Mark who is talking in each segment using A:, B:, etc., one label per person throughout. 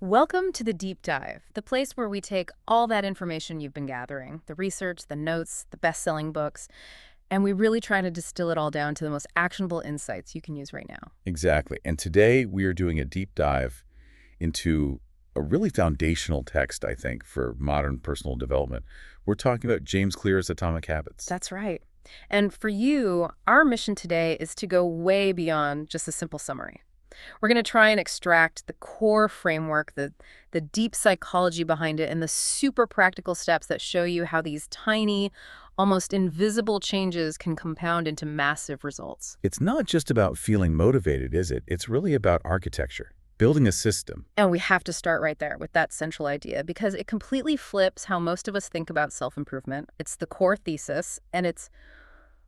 A: Welcome to the Deep Dive, the place where we take all that information you've been gathering, the research, the notes, the best-selling books, and we really try to distill it all down to the most actionable insights you can use right now.
B: Exactly. And today we are doing a deep dive into a really foundational text, I think, for modern personal development. We're talking about James Clear's Atomic Habits.
A: That's right. And for you, our mission today is to go way beyond just a simple summary. We're going to try and extract the core framework, the deep psychology behind it, and the super practical steps that show you how these tiny, almost invisible changes can compound into massive results.
B: It's not just about feeling motivated, is it? It's really about architecture, building a system.
A: And we have to start right there with that central idea because it completely flips how most of us think about self-improvement. It's the core thesis, and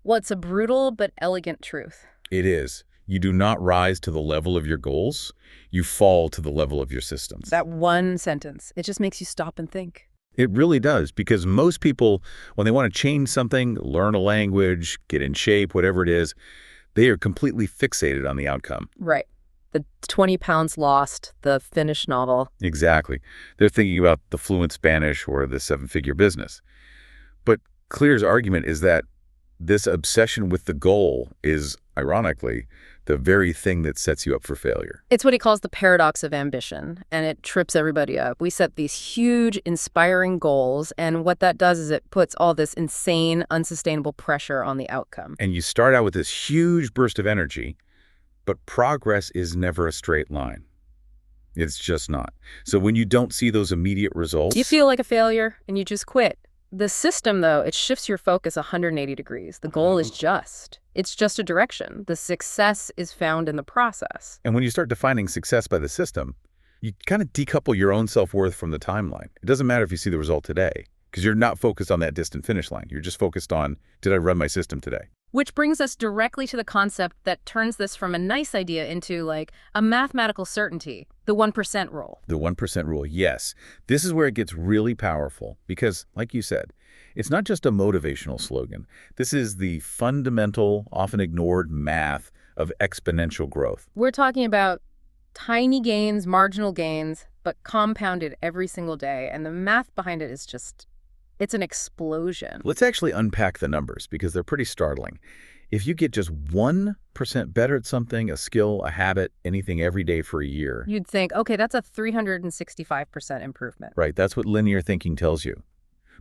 A: well, it's a brutal but elegant truth.
B: It is. You do not rise to the level of your goals. You fall to the level of your systems.
A: That one sentence, it just makes you stop and think.
B: It really does, because most people, when they want to change something, learn a language, get in shape, whatever it is, they are completely fixated on the outcome.
A: Right. The 20 pounds lost, the finished novel.
B: Exactly. They're thinking about the fluent Spanish or the seven-figure business. But Clear's argument is that this obsession with the goal is, ironically, the very thing that sets you up for failure.
A: It's what he calls the paradox of ambition, and it trips everybody up. We set these huge, inspiring goals, and what that does is it puts all this insane, unsustainable pressure on the outcome.
B: And you start out with this huge burst of energy, but progress is never a straight line. It's just not. So when you don't see those immediate results...
A: You feel like a failure, and you just quit. The system, though, it shifts your focus 180 degrees. The goal is it's just a direction. The success is found in the process.
B: And when you start defining success by the system, you kind of decouple your own self-worth from the timeline. It doesn't matter if you see the result today, because you're not focused on that distant finish line. You're just focused on, did I run my system today?
A: Which brings us directly to the concept that turns this from a nice idea into, like, a mathematical certainty, the 1% rule.
B: The 1% rule, yes. This is where it gets really powerful because, like you said, it's not just a motivational slogan. This is the fundamental, often ignored math of exponential growth.
A: We're talking about tiny gains, marginal gains, but compounded every single day. And the math behind it is just, it's an explosion.
B: Let's actually unpack the numbers because they're pretty startling. If you get just 1% better at something, a skill, a habit, anything every day for a year.
A: You'd think, okay, that's a 365% improvement.
B: Right, that's what linear thinking tells you.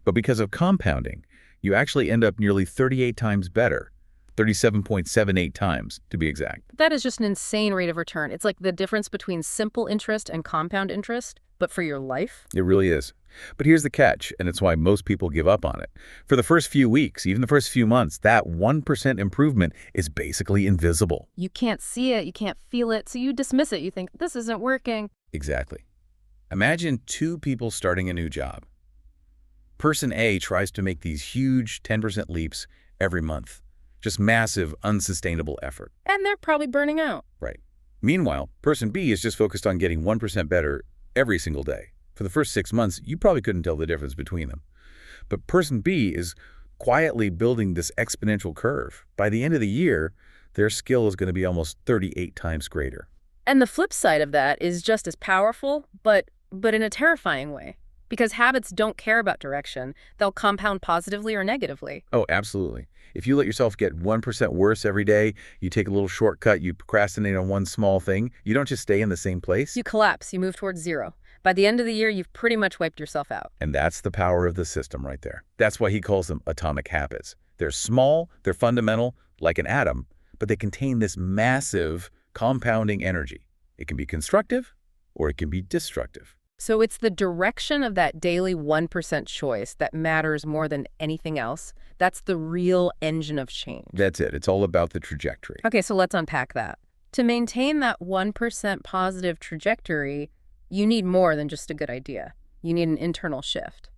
B: But because of compounding, you actually end up nearly 38 times better, 37.78 times to be exact.
A: That is just an insane rate of return. It's like the difference between simple interest and compound interest, but for your life.
B: It really is. But here's the catch, and it's why most people give up on it. For the first few weeks, even the first few months, that 1% improvement is basically invisible.
A: You can't see it, you can't feel it, so you dismiss it. You think, this isn't working.
B: Exactly. Imagine two people starting a new job. Person A tries to make these huge 10% leaps every month. Just massive, unsustainable effort.
A: And they're probably burning out.
B: Right. Meanwhile, person B is just focused on getting 1% better every single day. For the first 6 months, you probably couldn't tell the difference between them. But person B is quietly building this exponential curve. By the end of the year, their skill is going to be almost 38 times greater.
A: And the flip side of that is just as powerful, but in a terrifying way. Because habits don't care about direction. They'll compound positively or negatively.
B: Oh, absolutely. If you let yourself get 1% worse every day, you take a little shortcut, you procrastinate on one small thing, you don't just stay in the same place.
A: You collapse, you move towards zero. By the end of the year, you've pretty much wiped yourself out.
B: And that's the power of the system right there. That's why he calls them atomic habits. They're small, they're fundamental, like an atom, but they contain this massive compounding energy. It can be constructive or it can be destructive.
A: So it's the direction of that daily 1% choice that matters more than anything else. That's the real engine of change.
B: That's it. It's all about the trajectory.
A: Okay, so let's unpack that. To maintain that 1% positive trajectory, you need more than just a good idea. You need an internal shift.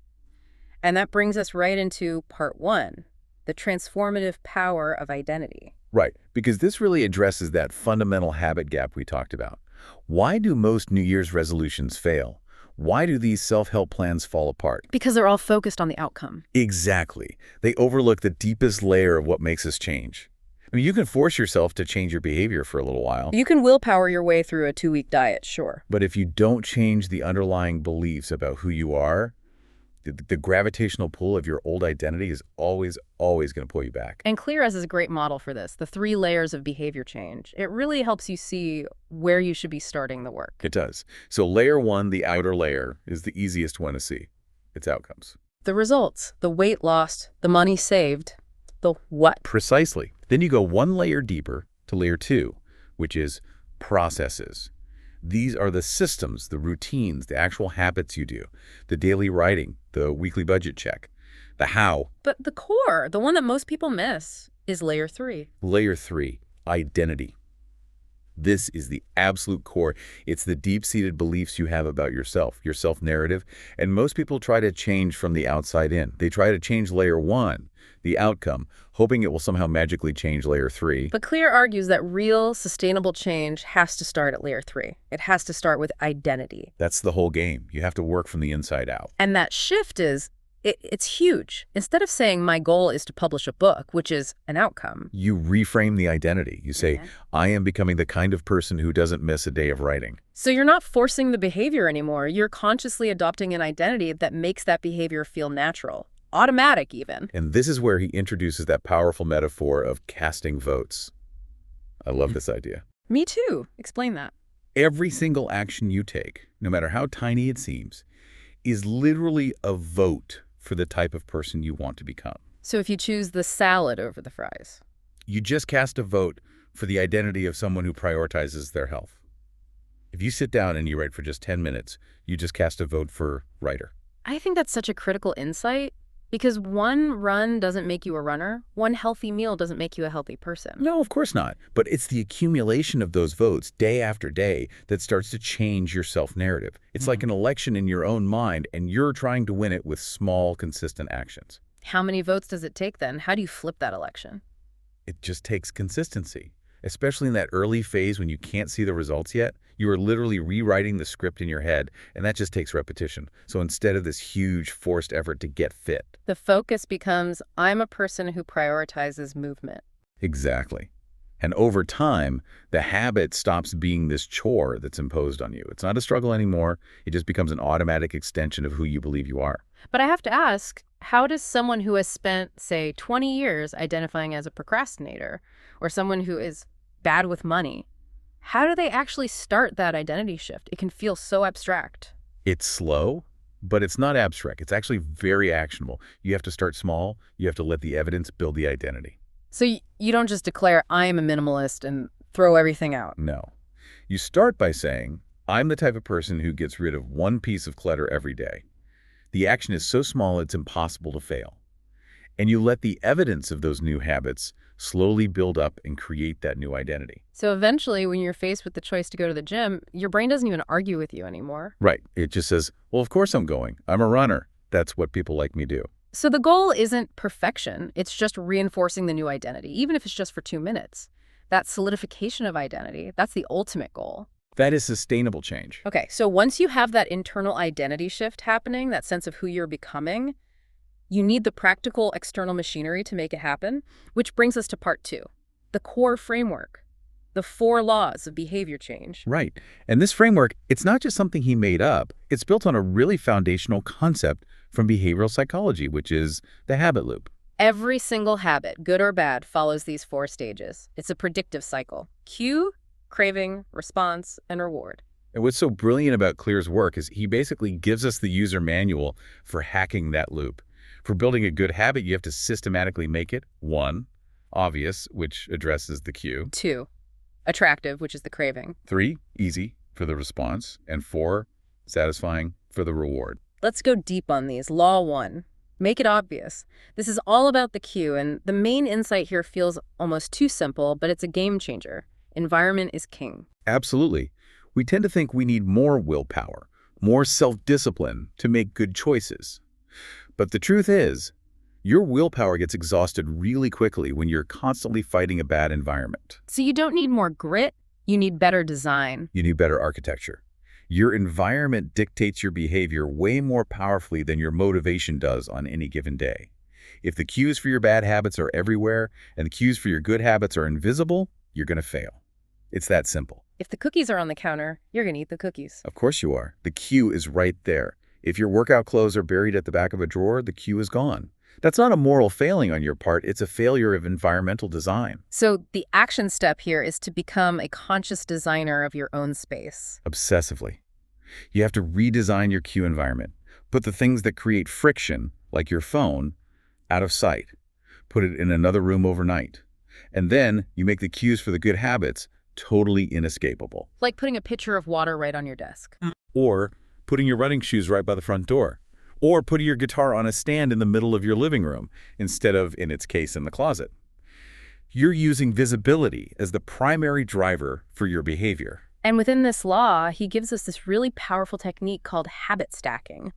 A: And that brings us right into part one, the transformative power of identity.
B: Right, because this really addresses that fundamental habit gap we talked about. Why do most New Year's resolutions fail? Why do these self-help plans fall apart?
A: Because they're all focused on the outcome.
B: Exactly. They overlook the deepest layer of what makes us change. I mean, you can force yourself to change your behavior for a little while,
A: You can willpower your way through a 2-week diet, sure.
B: but if you don't change the underlying beliefs about who you are, the gravitational pull of your old identity is always going to pull you back.
A: And Clear as is a great model for this, the 3 layers of behavior change. It really helps you see where you should be starting the work.
B: It does. So layer 1, the outer layer, is the easiest one to see. Its outcomes.
A: The results, the weight lost, the money saved, the what?
B: Precisely. Then you go 1 layer deeper to layer 2, which is processes. These are the systems, the routines, the actual habits you do, the daily writing, the weekly budget check, the how.
A: But the core, the one that most people miss, is layer 3.
B: Layer 3, identity. This is the absolute core. It's the deep-seated beliefs you have about yourself, your self-narrative, and most people try to change from the outside in. They try to change layer 1, the outcome, hoping it will somehow magically change layer 3.
A: But Clear argues that real, sustainable change has to start at layer 3. It has to start with identity.
B: That's the whole game. You have to work from the inside out.
A: And that shift it's huge. Instead of saying my goal is to publish a book, which is an outcome.
B: You reframe the identity. You say, I am becoming the kind of person who doesn't miss a day of writing.
A: So you're not forcing the behavior anymore. You're consciously adopting an identity that makes that behavior feel natural. Automatic, even.
B: And this is where he introduces that powerful metaphor of casting votes. I love this idea.
A: Me too. Explain that.
B: Every single action you take, no matter how tiny it seems, is literally a vote for the type of person you want to become.
A: So if you choose the salad over the fries.
B: You just cast a vote for the identity of someone who prioritizes their health. If you sit down and you write for just 10 minutes, you just cast a vote for writer.
A: I think that's such a critical insight. Because one run doesn't make you a runner. One healthy meal doesn't make you a healthy person.
B: No, of course not. But it's the accumulation of those votes day after day that starts to change your self-narrative. It's like an election in your own mind, and you're trying to win it with small, consistent actions.
A: How many votes does it take then? How do you flip that election?
B: It just takes consistency, especially in that early phase when you can't see the results yet. You are literally rewriting the script in your head, and that just takes repetition. So instead of this huge forced effort to get fit.
A: The focus becomes, I'm a person who prioritizes movement.
B: Exactly. And over time, the habit stops being this chore that's imposed on you. It's not a struggle anymore. It just becomes an automatic extension of who you believe you are.
A: But I have to ask, how does someone who has spent, say, 20 years identifying as a procrastinator, or someone who is bad with money, how do they actually start that identity shift? It can feel so abstract.
B: It's slow, but it's not abstract. It's actually very actionable. You have to start small. You have to let the evidence build the identity.
A: So you don't just declare, I am a minimalist and throw everything out.
B: No. You start by saying, I'm the type of person who gets rid of one piece of clutter every day. The action is so small it's impossible to fail. And you let the evidence of those new habits slowly build up and create that new identity.
A: So eventually, when you're faced with the choice to go to the gym, your brain doesn't even argue with you anymore.
B: Right. It just says, well, of course I'm going. I'm a runner. That's what people like me do.
A: So the goal isn't perfection. It's just reinforcing the new identity, even if it's just for 2 minutes. That solidification of identity, that's the ultimate goal.
B: That is sustainable change.
A: Okay, so once you have that internal identity shift happening, that sense of who you're becoming, you need the practical external machinery to make it happen, which brings us to part 2, the core framework, the 4 laws of behavior change.
B: Right. And this framework, it's not just something he made up. It's built on a really foundational concept from behavioral psychology, which is the habit loop.
A: Every single habit, good or bad, follows these 4 stages. It's a predictive cycle. Cue, craving, response, and reward.
B: And what's so brilliant about Clear's work is he basically gives us the user manual for hacking that loop. For building a good habit, you have to systematically make it 1, obvious, which addresses the cue.
A: 2, attractive, which is the craving.
B: 3, easy for the response. And 4, satisfying for the reward.
A: Let's go deep on these. Law 1, make it obvious. This is all about the cue, and the main insight here feels almost too simple, but it's a game changer. Environment is king.
B: Absolutely. We tend to think we need more willpower, more self-discipline to make good choices. But the truth is, your willpower gets exhausted really quickly when you're constantly fighting a bad environment.
A: So you don't need more grit, you need better design.
B: You need better architecture. Your environment dictates your behavior way more powerfully than your motivation does on any given day. If the cues for your bad habits are everywhere and the cues for your good habits are invisible, you're going to fail. It's that simple.
A: If the cookies are on the counter, you're going to eat the cookies.
B: Of course you are. The cue is right there. If your workout clothes are buried at the back of a drawer, the cue is gone. That's not a moral failing on your part. It's a failure of environmental design.
A: So the action step here is to become a conscious designer of your own space.
B: Obsessively. You have to redesign your cue environment. Put the things that create friction, like your phone, out of sight. Put it in another room overnight. And then you make the cues for the good habits totally inescapable.
A: Like putting a pitcher of water right on your desk.
B: Or putting your running shoes right by the front door. Or putting your guitar on a stand in the middle of your living room instead of in its case in the closet. You're using visibility as the primary driver for your behavior.
A: And within this law, he gives us this really powerful technique called habit stacking.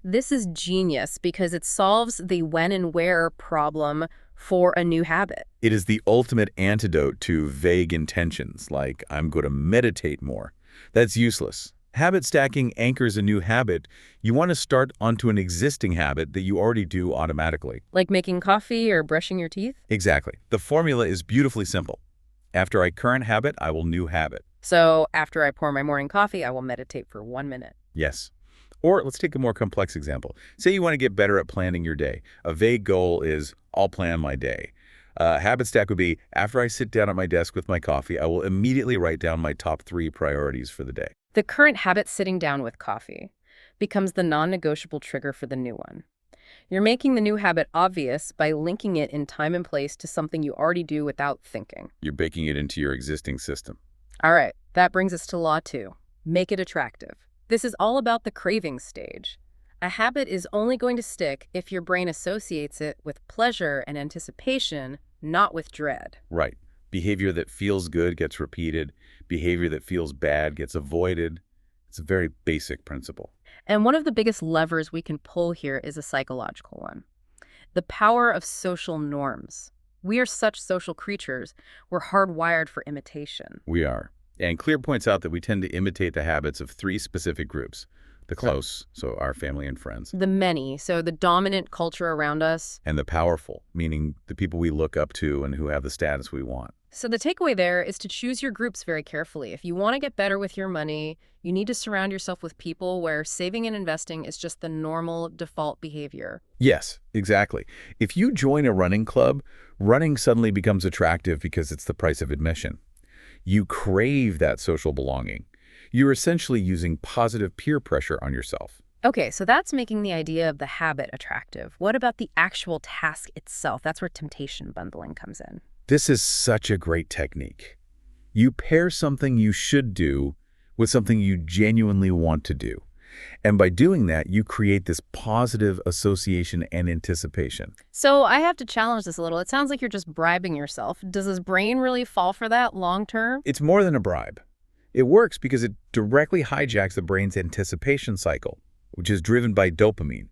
A: This is genius because it solves the when and where problem for a new habit.
B: It is the ultimate antidote to vague intentions, like I'm going to meditate more. That's useless. Habit stacking anchors a new habit. You want to start onto an existing habit that you already do automatically.
A: Like making coffee or brushing your teeth?
B: Exactly. The formula is beautifully simple. After I current habit, I will new habit.
A: So after I pour my morning coffee, I will meditate for 1 minute.
B: Yes. Or let's take a more complex example. Say you want to get better at planning your day. A vague goal is, I'll plan my day. Habit stack would be, after I sit down at my desk with my coffee, I will immediately write down my top 3 priorities for the day.
A: The current habit, sitting down with coffee, becomes the non-negotiable trigger for the new one. You're making the new habit obvious by linking it in time and place to something you already do without thinking.
B: You're baking it into your existing system.
A: All right, that brings us to law 2. Make it attractive. This is all about the craving stage. A habit is only going to stick if your brain associates it with pleasure and anticipation, not with dread.
B: Right. Behavior that feels good gets repeated. Behavior that feels bad gets avoided. It's a very basic principle.
A: And one of the biggest levers we can pull here is a psychological one. The power of social norms. We are such social creatures. We're hardwired for imitation.
B: We are. And Clear points out that we tend to imitate the habits of 3 specific groups. The close, so our family and friends.
A: The many, so the dominant culture around us.
B: And the powerful, meaning the people we look up to and who have the status we want.
A: So the takeaway there is to choose your groups very carefully. If you want to get better with your money, you need to surround yourself with people where saving and investing is just the normal default behavior.
B: Yes, exactly. If you join a running club, running suddenly becomes attractive because it's the price of admission. You crave that social belonging. You're essentially using positive peer pressure on yourself.
A: Okay, so that's making the idea of the habit attractive. What about the actual task itself? That's where temptation bundling comes in.
B: This is such a great technique. You pair something you should do with something you genuinely want to do. And by doing that, you create this positive association and anticipation.
A: So I have to challenge this a little. It sounds like you're just bribing yourself. Does this brain really fall for that long term?
B: It's more than a bribe. It works because it directly hijacks the brain's anticipation cycle, which is driven by dopamine.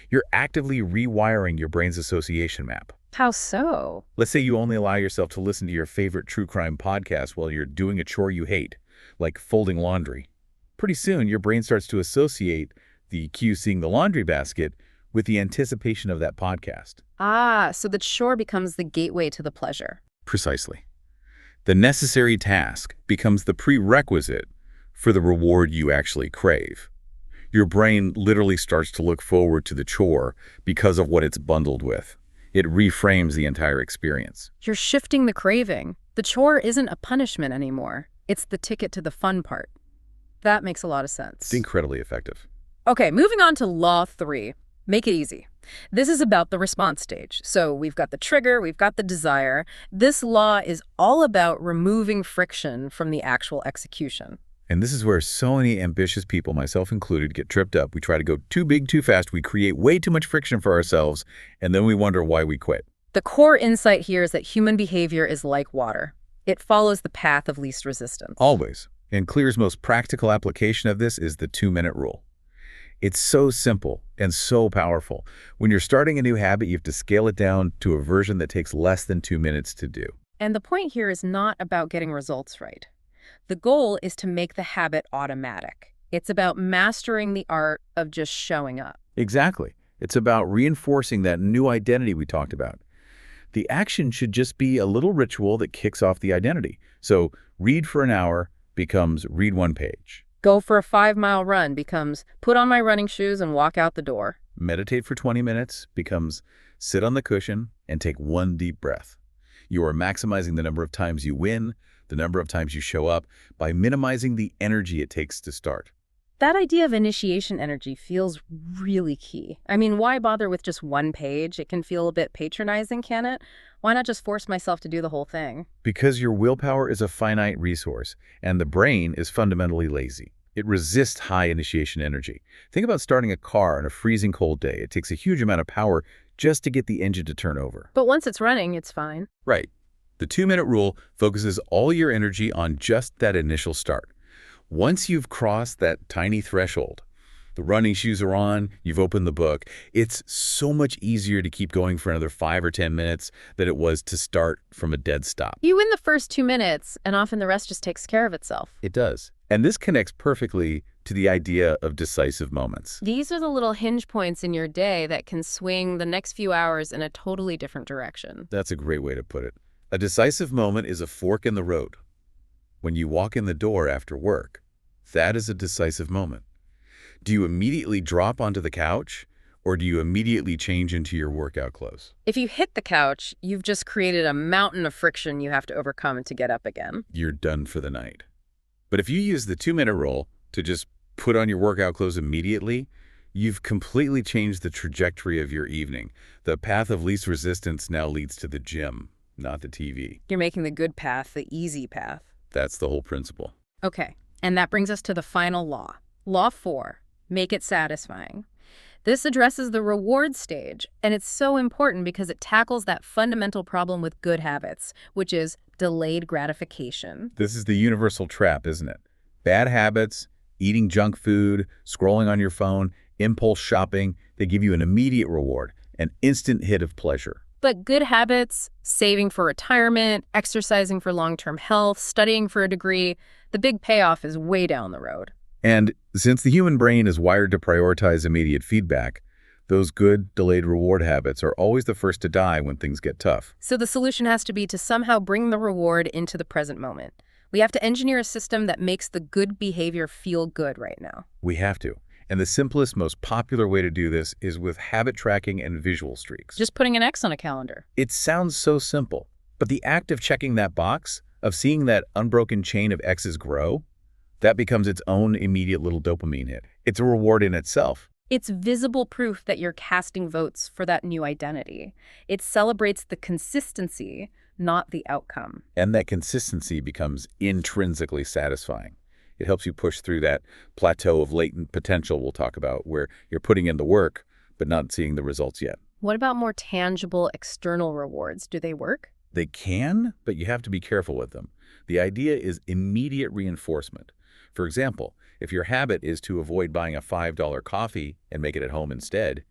B: You're actively rewiring your brain's association map.
A: How so?
B: Let's say you only allow yourself to listen to your favorite true crime podcast while you're doing a chore you hate, like folding laundry. Pretty soon, your brain starts to associate the cue seeing the laundry basket with the anticipation of that podcast.
A: Ah, so the chore becomes the gateway to the pleasure.
B: Precisely. The necessary task becomes the prerequisite for the reward you actually crave. Your brain literally starts to look forward to the chore because of what it's bundled with. It reframes the entire experience.
A: You're shifting the craving. The chore isn't a punishment anymore. It's the ticket to the fun part. That makes a lot of sense.
B: It's incredibly effective.
A: Okay, moving on to law 3. Make it easy. This is about the response stage. So we've got the trigger, we've got the desire. This law is all about removing friction from the actual execution.
B: And this is where so many ambitious people, myself included, get tripped up. We try to go too big too fast. We create way too much friction for ourselves, and then we wonder why we quit.
A: The core insight here is that human behavior is like water. It follows the path of least resistance.
B: Always. And Clear's most practical application of this is the 2-minute rule. It's so simple and so powerful. When you're starting a new habit, you have to scale it down to a version that takes less than 2 minutes to do.
A: And the point here is not about getting results right. The goal is to make the habit automatic. It's about mastering the art of just showing up.
B: Exactly. It's about reinforcing that new identity we talked about. The action should just be a little ritual that kicks off the identity. So read for an hour becomes read one page.
A: Go for a 5-mile run becomes put on my running shoes and walk out the door.
B: Meditate for 20 minutes becomes sit on the cushion and take one deep breath. You are maximizing the number of times you win, the number of times you show up, by minimizing the energy it takes to start.
A: That idea of initiation energy feels really key. I mean, why bother with just one page? It can feel a bit patronizing, can it? Why not just force myself to do the whole thing?
B: Because your willpower is a finite resource, and the brain is fundamentally lazy. It resists high initiation energy. Think about starting a car on a freezing cold day. It takes a huge amount of power just to get the engine to turn over.
A: But once it's running, it's fine.
B: Right. The 2-minute rule focuses all your energy on just that initial start. Once you've crossed that tiny threshold, the running shoes are on, you've opened the book, it's so much easier to keep going for another 5 or 10 minutes than it was to start from a dead stop.
A: You win the first 2 minutes, and often the rest just takes care of itself.
B: It does. And this connects perfectly to the idea of decisive moments.
A: These are the little hinge points in your day that can swing the next few hours in a totally different direction.
B: That's a great way to put it. A decisive moment is a fork in the road. When you walk in the door after work, that is a decisive moment. Do you immediately drop onto the couch, or do you immediately change into your workout clothes?
A: If you hit the couch, you've just created a mountain of friction you have to overcome to get up again.
B: You're done for the night. But if you use the 2-minute rule to just put on your workout clothes immediately, you've completely changed the trajectory of your evening. The path of least resistance now leads to the gym, not the TV.
A: You're making the good path the easy path.
B: That's the whole principle.
A: Okay, and that brings us to the final law. Law 4, make it satisfying. This addresses the reward stage, and it's so important because it tackles that fundamental problem with good habits, which is delayed gratification.
B: This is the universal trap, isn't it? Bad habits, eating junk food, scrolling on your phone, impulse shopping, they give you an immediate reward, an instant hit of pleasure.
A: But good habits, saving for retirement, exercising for long-term health, studying for a degree, the big payoff is way down the road.
B: And since the human brain is wired to prioritize immediate feedback, those good, delayed reward habits are always the first to die when things get tough.
A: So the solution has to be to somehow bring the reward into the present moment. We have to engineer a system that makes the good behavior feel good right now.
B: We have to. And the simplest, most popular way to do this is with habit tracking and visual streaks.
A: Just putting an X on a calendar.
B: It sounds so simple, but the act of checking that box, of seeing that unbroken chain of X's grow, that becomes its own immediate little dopamine hit. It's a reward in itself.
A: It's visible proof that you're casting votes for that new identity. It celebrates the consistency, not the outcome.
B: And that consistency becomes intrinsically satisfying. It helps you push through that plateau of latent potential we'll talk about, where you're putting in the work, but not seeing the results yet.
A: What about more tangible external rewards? Do they work?
B: They can, but you have to be careful with them. The idea is immediate reinforcement. For example, if your habit is to avoid buying a $5 coffee and make it at home instead,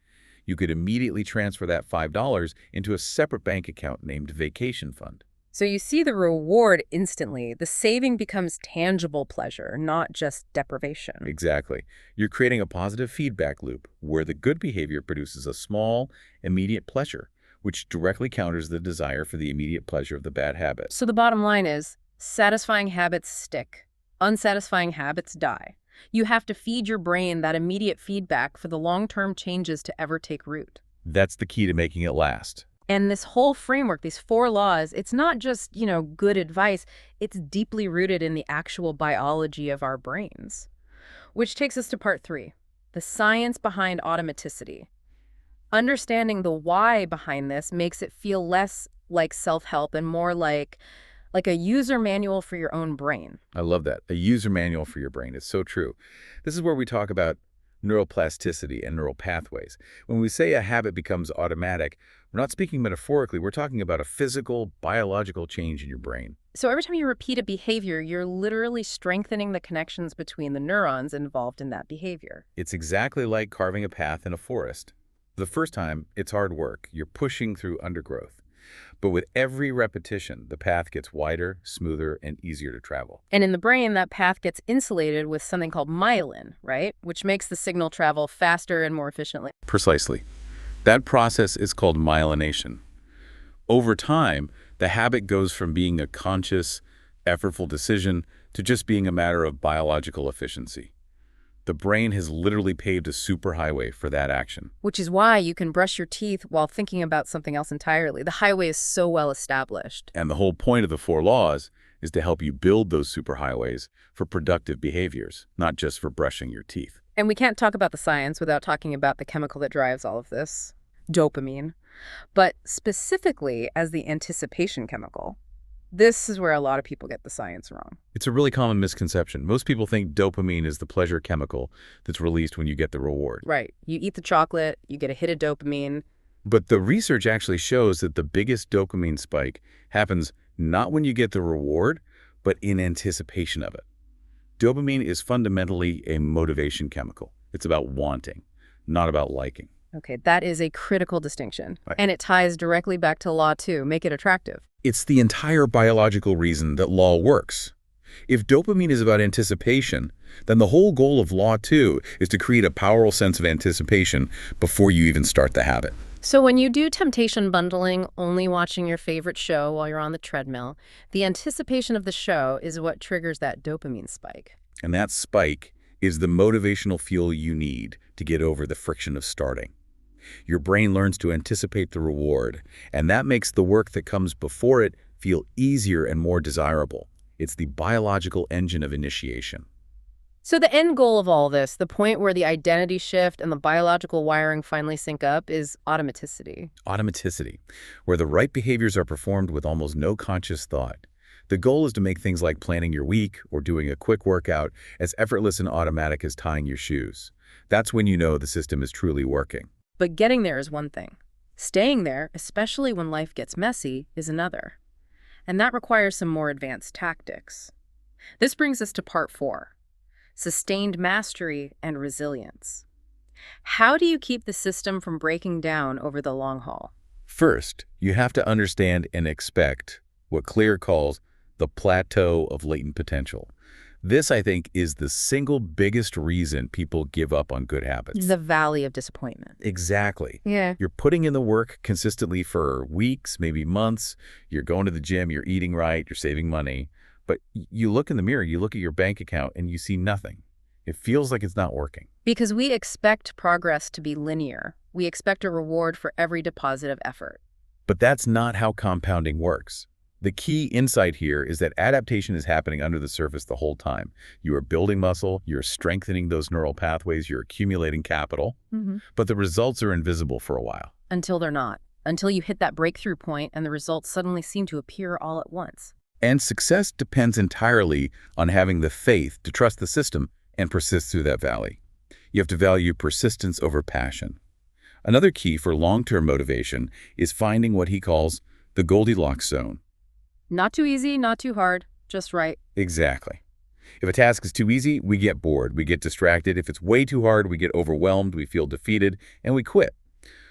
B: you could immediately transfer that $5 into a separate bank account named Vacation Fund.
A: So you see the reward instantly. The saving becomes tangible pleasure, not just deprivation.
B: Exactly. You're creating a positive feedback loop where the good behavior produces a small, immediate pleasure, which directly counters the desire for the immediate pleasure of the bad habit.
A: So the bottom line is, satisfying habits stick. Unsatisfying habits die. You have to feed your brain that immediate feedback for the long-term changes to ever take root.
B: That's the key to making it last.
A: And this whole framework, these 4 laws, it's not just, good advice. It's deeply rooted in the actual biology of our brains. Which takes us to part 3, the science behind automaticity. Understanding the why behind this makes it feel less like self-help and more like a user manual for your own brain.
B: I love that. A user manual for your brain. It's so true. This is where we talk about neuroplasticity and neural pathways. When we say a habit becomes automatic, we're not speaking metaphorically. We're talking about a physical, biological change in your brain.
A: So every time you repeat a behavior, you're literally strengthening the connections between the neurons involved in that behavior.
B: It's exactly like carving a path in a forest. The first time, it's hard work. You're pushing through undergrowth. But with every repetition, the path gets wider, smoother, and easier to travel.
A: And in the brain, that path gets insulated with something called myelin, right? Which makes the signal travel faster and more efficiently.
B: Precisely. That process is called myelination. Over time, the habit goes from being a conscious, effortful decision to just being a matter of biological efficiency. The brain has literally paved a superhighway for that action.
A: Which is why you can brush your teeth while thinking about something else entirely. The highway is so well established.
B: And the whole point of the 4 laws is to help you build those superhighways for productive behaviors, not just for brushing your teeth.
A: And we can't talk about the science without talking about the chemical that drives all of this, dopamine. But specifically as the anticipation chemical. This is where a lot of people get the science wrong.
B: It's a really common misconception. Most people think dopamine is the pleasure chemical that's released when you get the reward.
A: Right. You eat the chocolate, you get a hit of dopamine.
B: But the research actually shows that the biggest dopamine spike happens not when you get the reward, but in anticipation of it. Dopamine is fundamentally a motivation chemical. It's about wanting, not about liking.
A: Okay, that is a critical distinction.
B: Right.
A: And it ties directly back to law 2, make it attractive.
B: It's the entire biological reason that law works. If dopamine is about anticipation, then the whole goal of law 2 is to create a powerful sense of anticipation before you even start the habit.
A: So when you do temptation bundling, only watching your favorite show while you're on the treadmill, the anticipation of the show is what triggers that dopamine spike.
B: And that spike is the motivational fuel you need to get over the friction of starting. Your brain learns to anticipate the reward, and that makes the work that comes before it feel easier and more desirable. It's the biological engine of initiation.
A: So the end goal of all this, the point where the identity shift and the biological wiring finally sync up, is automaticity.
B: Automaticity, where the right behaviors are performed with almost no conscious thought. The goal is to make things like planning your week or doing a quick workout as effortless and automatic as tying your shoes. That's when you know the system is truly working.
A: But getting there is one thing. Staying there, especially when life gets messy, is another. And that requires some more advanced tactics. This brings us to part 4, sustained mastery and resilience. How do you keep the system from breaking down over the long haul?
B: First, you have to understand and expect what Clear calls the plateau of latent potential. This, I think, is the single biggest reason people give up on good habits.
A: The valley of disappointment.
B: Exactly.
A: Yeah.
B: You're putting in the work consistently for weeks, maybe months. You're going to the gym, you're eating right, you're saving money. But you look in the mirror, you look at your bank account, and you see nothing. It feels like it's not working.
A: Because we expect progress to be linear. We expect a reward for every deposit of effort.
B: But that's not how compounding works. The key insight here is that adaptation is happening under the surface the whole time. You are building muscle, you're strengthening those neural pathways, you're accumulating capital, but the results are invisible for a while.
A: Until they're not. Until you hit that breakthrough point and the results suddenly seem to appear all at once.
B: And success depends entirely on having the faith to trust the system and persist through that valley. You have to value persistence over passion. Another key for long-term motivation is finding what he calls the Goldilocks zone.
A: Not too easy, not too hard, just right.
B: Exactly. If a task is too easy, we get bored, we get distracted. If it's way too hard, we get overwhelmed, we feel defeated, and we quit.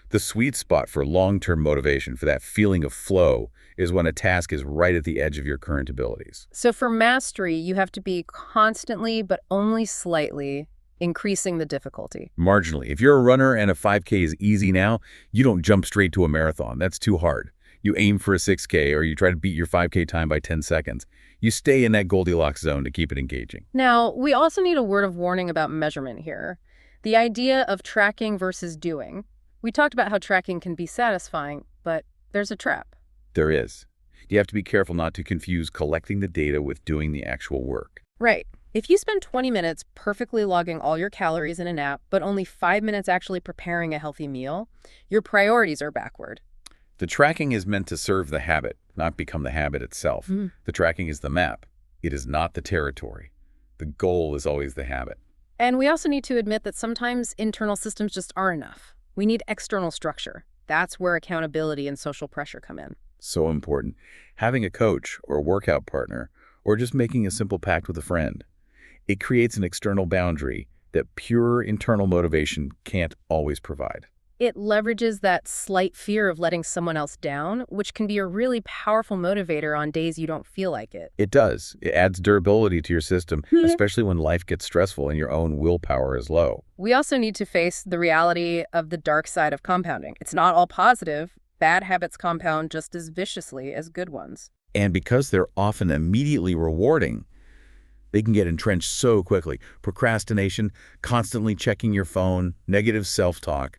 B: The sweet spot for long-term motivation, for that feeling of flow, is when a task is right at the edge of your current abilities.
A: So for mastery, you have to be constantly, but only slightly, increasing the difficulty.
B: Marginally. If you're a runner and a 5K is easy now, you don't jump straight to a marathon. That's too hard. You aim for a 6K or you try to beat your 5K time by 10 seconds. You stay in that Goldilocks zone to keep it engaging.
A: Now, we also need a word of warning about measurement here. The idea of tracking versus doing. We talked about how tracking can be satisfying, but there's a trap.
B: There is. You have to be careful not to confuse collecting the data with doing the actual work.
A: Right. If you spend 20 minutes perfectly logging all your calories in an app, but only 5 minutes actually preparing a healthy meal, your priorities are backward.
B: The tracking is meant to serve the habit, not become the habit itself. The tracking is the map. It is not the territory. The goal is always the habit.
A: And we also need to admit that sometimes internal systems just aren't enough. We need external structure. That's where accountability and social pressure come in.
B: So important. Having a coach or a workout partner, or just making a simple pact with a friend, it creates an external boundary that pure internal motivation can't always provide.
A: It leverages that slight fear of letting someone else down, which can be a really powerful motivator on days you don't feel like it.
B: It does. It adds durability to your system, especially when life gets stressful and your own willpower is low.
A: We also need to face the reality of the dark side of compounding. It's not all positive. Bad habits compound just as viciously as good ones.
B: And because they're often immediately rewarding, they can get entrenched so quickly. Procrastination, constantly checking your phone, negative self-talk.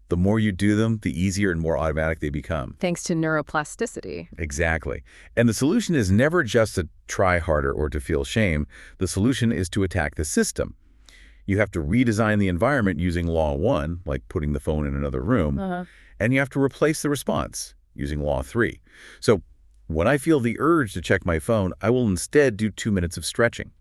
B: The more you do them, the easier and more automatic they become.
A: Thanks to neuroplasticity.
B: Exactly. And the solution is never just to try harder or to feel shame. The solution is to attack the system. You have to redesign the environment using Law 1, like putting the phone in another room, and you have to replace the response using Law 3. So when I feel the urge to check my phone, I will instead do 2 minutes of stretching.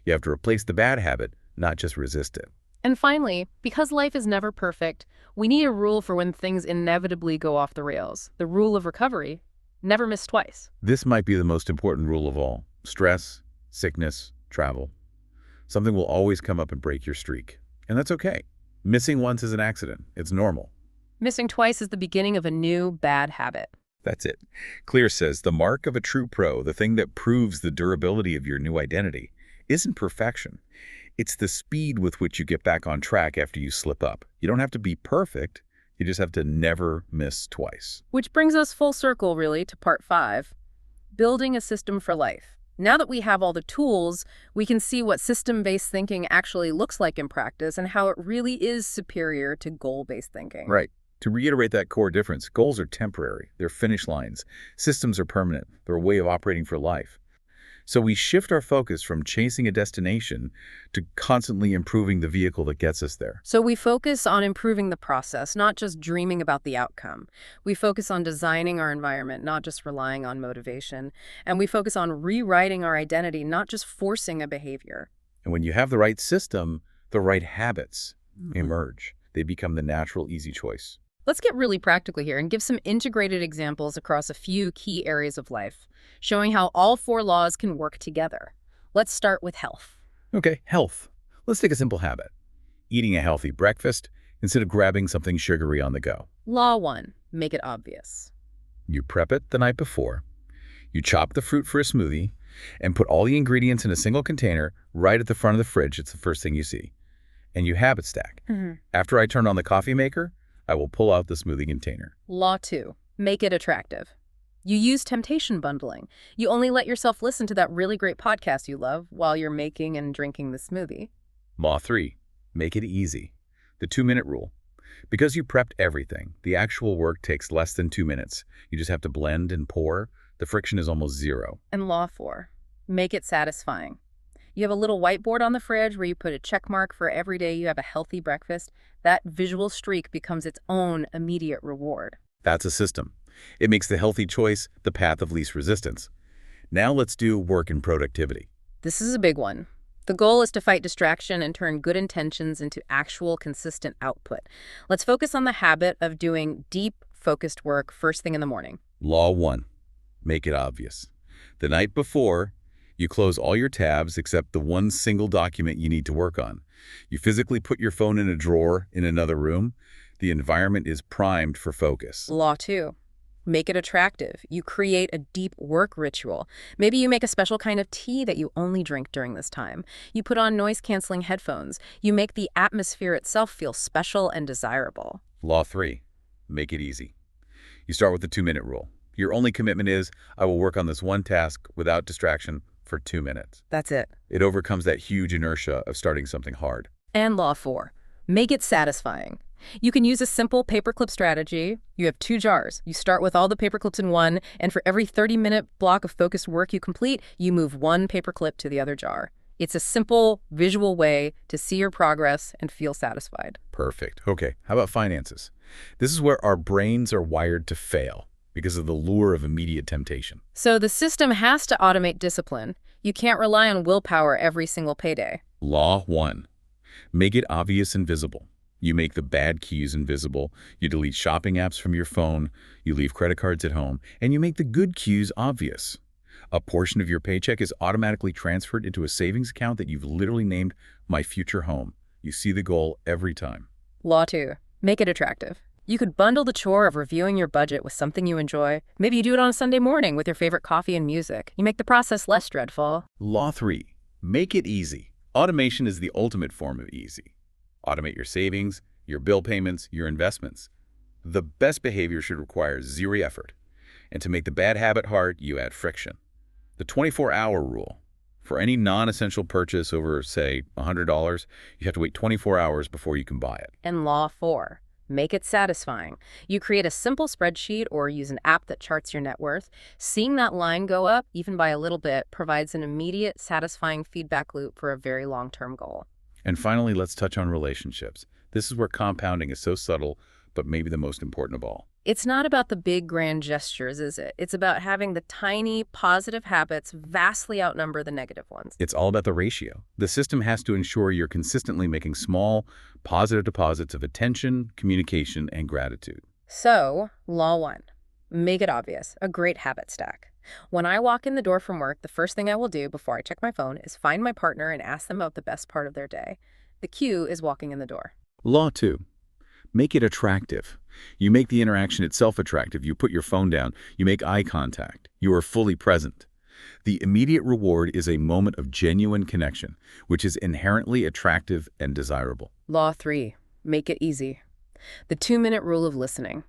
B: You have to replace the bad habit, not just resist it.
A: And finally, because life is never perfect, we need a rule for when things inevitably go off the rails. The rule of recovery: never miss twice.
B: This might be the most important rule of all. Stress, sickness, travel. Something will always come up and break your streak. And that's okay. Missing once is an accident. It's normal.
A: Missing twice is the beginning of a new bad habit.
B: That's it. Clear says the mark of a true pro, the thing that proves the durability of your new identity, isn't perfection. It's the speed with which you get back on track after you slip up. You don't have to be perfect. You just have to never miss twice.
A: Which brings us full circle, really, to part 5, building a system for life. Now that we have all the tools, we can see what system-based thinking actually looks like in practice and how it really is superior to goal-based thinking.
B: Right. To reiterate that core difference, goals are temporary. They're finish lines. Systems are permanent. They're a way of operating for life. So we shift our focus from chasing a destination to constantly improving the vehicle that gets us there.
A: So we focus on improving the process, not just dreaming about the outcome. We focus on designing our environment, not just relying on motivation. And we focus on rewriting our identity, not just forcing a behavior.
B: And when you have the right system, the right habits emerge. They become the natural, easy choice.
A: Let's get really practical here and give some integrated examples across a few key areas of life, showing how all 4 laws can work together. Let's start with health.
B: Okay, health. Let's take a simple habit. Eating a healthy breakfast instead of grabbing something sugary on the go.
A: Law 1, make it obvious.
B: You prep it the night before. You chop the fruit for a smoothie and put all the ingredients in a single container right at the front of the fridge. It's the first thing you see. And you habit stack. After I turn on the coffee maker, I will pull out the smoothie container.
A: Law 2, make it attractive. You use temptation bundling. You only let yourself listen to that really great podcast you love while you're making and drinking the smoothie.
B: Law 3, make it easy. The 2-minute rule. Because you prepped everything, the actual work takes less than 2 minutes. You just have to blend and pour. The friction is almost zero.
A: And Law 4, make it satisfying. You have a little whiteboard on the fridge where you put a check mark for every day you have a healthy breakfast. That visual streak becomes its own immediate reward.
B: That's a system. It makes the healthy choice the path of least resistance. Now let's do work and productivity.
A: This is a big one. The goal is to fight distraction and turn good intentions into actual, consistent output. Let's focus on the habit of doing deep, focused work first thing in the morning.
B: Law 1, make it obvious. The night before, you close all your tabs except the one single document you need to work on. You physically put your phone in a drawer in another room. The environment is primed for focus.
A: Law 2, make it attractive. You create a deep work ritual. Maybe you make a special kind of tea that you only drink during this time. You put on noise-canceling headphones. You make the atmosphere itself feel special and desirable.
B: Law 3, make it easy. You start with the 2-minute rule. Your only commitment is, I will work on this one task without distraction for 2 minutes.
A: That's it.
B: It overcomes that huge inertia of starting something hard.
A: And Law 4, make it satisfying. You can use a simple paperclip strategy. You have 2 jars. You start with all the paperclips in one, and for every 30-minute block of focused work you complete, you move one paperclip to the other jar. It's a simple, visual way to see your progress and feel satisfied.
B: Perfect. Okay, how about finances? This is where our brains are wired to fail because of the lure of immediate temptation.
A: So the system has to automate discipline. You can't rely on willpower every single payday.
B: Law 1, make it obvious and visible. You make the bad keys invisible. You delete shopping apps from your phone. You leave credit cards at home. And you make the good cues obvious. A portion of your paycheck is automatically transferred into a savings account that you've literally named My Future Home. You see the goal every time.
A: Law 2, Make it attractive. You could bundle the chore of reviewing your budget with something you enjoy. Maybe you do it on a Sunday morning with your favorite coffee and music. You make the process less dreadful.
B: Law 3. Make it easy. Automation is the ultimate form of easy. Automate your savings, your bill payments, your investments. The best behavior should require zero effort. And to make the bad habit hard, you add friction. The 24-hour rule. For any non-essential purchase over, say, $100, you have to wait 24 hours before you can buy it.
A: And Law 4. Make it satisfying. You create a simple spreadsheet or use an app that charts your net worth. Seeing that line go up, even by a little bit, provides an immediate, satisfying feedback loop for a very long-term goal.
B: And finally, let's touch on relationships. This is where compounding is so subtle, but maybe the most important of all.
A: It's not about the big grand gestures, is it? It's about having the tiny, positive habits vastly outnumber the negative ones.
B: It's all about the ratio. The system has to ensure you're consistently making small, positive deposits of attention, communication, and gratitude.
A: So, Law 1. Make it obvious. A great habit stack. When I walk in the door from work, the first thing I will do before I check my phone is find my partner and ask them about the best part of their day. The cue is walking in the door.
B: Law 2. Make it attractive. You make the interaction itself attractive. You put your phone down. You make eye contact. You are fully present. The immediate reward is a moment of genuine connection, which is inherently attractive and desirable.
A: Law 3. Make it easy. The 2-minute rule of listening.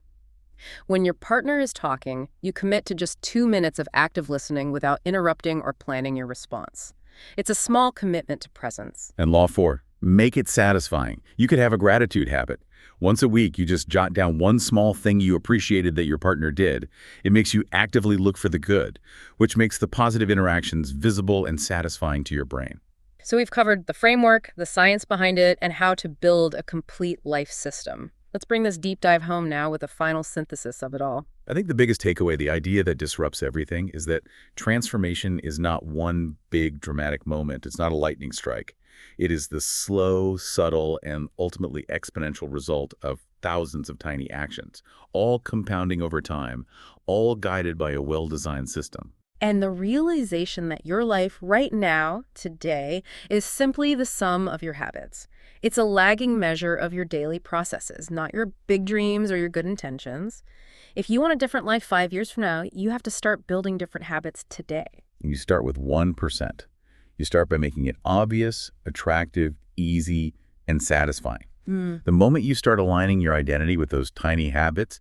A: When your partner is talking, you commit to just 2 minutes of active listening without interrupting or planning your response. It's a small commitment to presence.
B: And Law 4. Make it satisfying. You could have a gratitude habit. Once a week, you just jot down one small thing you appreciated that your partner did. It makes you actively look for the good, which makes the positive interactions visible and satisfying to your brain.
A: So we've covered the framework, the science behind it, and how to build a complete life system. Let's bring this deep dive home now with a final synthesis of it all.
B: I think the biggest takeaway, the idea that disrupts everything, is that transformation is not one big dramatic moment. It's not a lightning strike. It is the slow, subtle, and ultimately exponential result of thousands of tiny actions, all compounding over time, all guided by a well-designed system.
A: And the realization that your life right now, today, is simply the sum of your habits. It's a lagging measure of your daily processes, not your big dreams or your good intentions. If you want a different life 5 years from now, you have to start building different habits today.
B: You start with 1%. You start by making it obvious, attractive, easy, and satisfying. The moment you start aligning your identity with those tiny habits,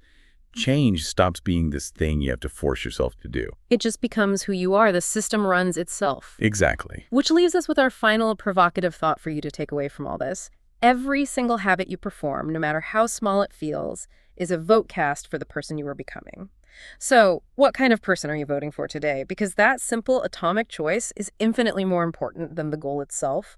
B: change stops being this thing you have to force yourself to do.
A: It just becomes who you are. The system runs itself.
B: Exactly.
A: Which leaves us with our final provocative thought for you to take away from all this. Every single habit you perform, no matter how small it feels, is a vote cast for the person you are becoming. So, what kind of person are you voting for today? Because that simple atomic choice is infinitely more important than the goal itself.